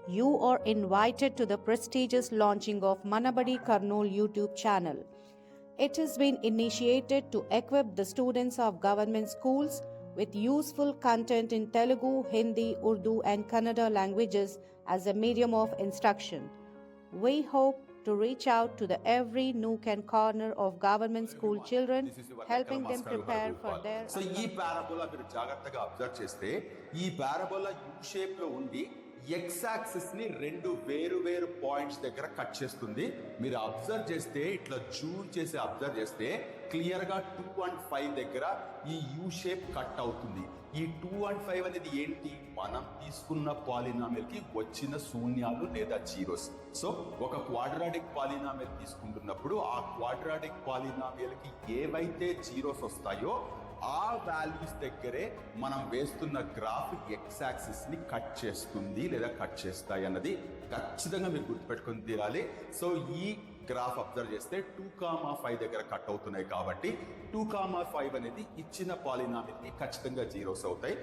you are invited to the prestigious launching of Manabadi Kurnool YouTube channel. It has been initiated to equip the students of government schools with useful content in Telugu, Hindi, Urdu, and Kannada languages as a medium of instruction. We hope to reach out to the every nook and corner of government school children, helping them prepare for their. So ఈ parabola మీరు జాగ్రత్తగా observe చేస్తే ఈ parabola U shape లో ఉండి X axis ని రెండు వేరు వేరు పాయింట్స్ దగ్గర కట్ చేస్తుంది. మీరు అబ్జర్వ్ చేస్తే ఇట్లా జూమ్ చేసి అబ్జర్వ్ చేస్తే క్లియర్ గా 2 and 5 దగ్గర ఈ యూ షేప్ కట్ అవుతుంది. ఈ 2 and 5 అనేది ఏంటి? మనం తీసుకున్న పాలినామియల్ కి వచ్చిన శూన్యాలు లేదా జీరోస్. సో ఒక క్వాడ్రాటిక్ పాలినామియల్ తీసుకుంటున్నప్పుడు ఆ క్వాడ్రాటిక్ పాలినామియల్ కి ఏవైతే జీరోస్ వస్తాయో ఆ వాల్యూస్ దగ్గరే మనం వేస్తున్న గ్రాఫ్ ఎక్స్ యాక్సిస్ ని కట్ చేస్తుంది లేదా కట్ చేస్తాయి అన్నది ఖచ్చితంగా మీరు గుర్తుపెట్టుకుని తీరాలి. సో ఈ గ్రాఫ్ అబ్జర్వ్ చేస్తే 2,5 దగ్గర కట్ అవుతున్నాయి కాబట్టి 2,5 అనేది ఇచ్చిన పాలినామియల్ కి ఖచ్చితంగా జీరోస్ అవుతాయి.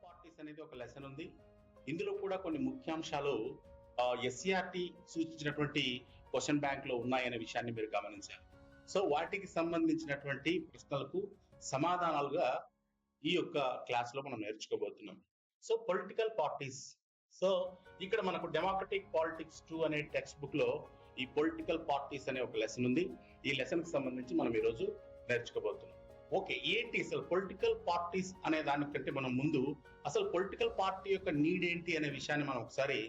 పార్టీస్ అనేది ఒక లెసన్ ఉంది. ఇందులో కూడా కొన్ని ముఖ్యాంశాలు ఎస్సీఆర్టీ సూచించినటువంటి క్వశ్చన్ బ్యాంక్ లో ఉన్నాయనే విషయాన్ని మీరు గమనించారు. సో వాటికి సంబంధించినటువంటి ప్రశ్నలకు సమాధానాలుగా ఈ యొక్క క్లాస్ లో మనం నేర్చుకోబోతున్నాం. So political parties. సో ఇక్కడ మనకు డెమోక్రటిక్ పాలిటిక్స్ 2 అనే టెక్స్ట్ బుక్ లో ఈ పొలిటికల్ పార్టీస్ అనే ఒక లెసన్ ఉంది. ఈ లెసన్ కి సంబంధించి మనం ఈరోజు నేర్చుకోబోతున్నాం. ఓకే, ఏంటి అసలు పొలిటికల్ పార్టీస్ అనే దానికంటే మనం ముందు అసలు పొలిటికల్ పార్టీ యొక్క నీడ్ ఏంటి అనే విషయాన్ని మనం ఒకసారి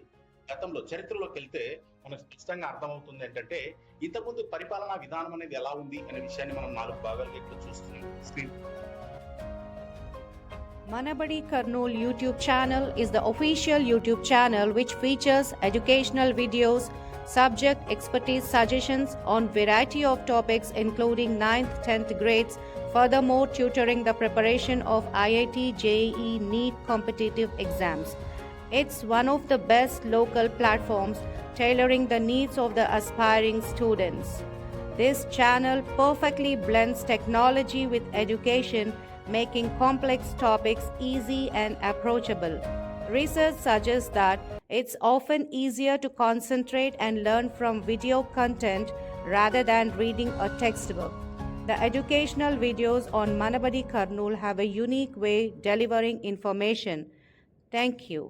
గతంలో చరిత్రలోకి వెళ్తే మనకు స్పష్టంగా అర్థమవుతుంది. ఏంటంటే ఇంతకుముందు పరిపాలనా విధానం అనేది ఎలా ఉంది అనే విషయాన్ని మనం 4 భాగాలుగా ఇక్కడ చూస్తున్నాం screen. Manabadi Kurnool YouTube channel is the official YouTube channel which features educational videos, subject expertise suggestions on variety of topics including 9th, 10th grades, furthermore tutoring the preparation of IIT, JEE, NEET competitive exams. It's one of the best local platforms tailoring the needs of the aspiring students. This channel perfectly blends technology with education, making complex topics easy and approachable. Research suggests that it's often easier to concentrate and learn from video content rather than reading a textbook. The educational videos on Manabadi Kurnool have a unique way delivering information. Thank you.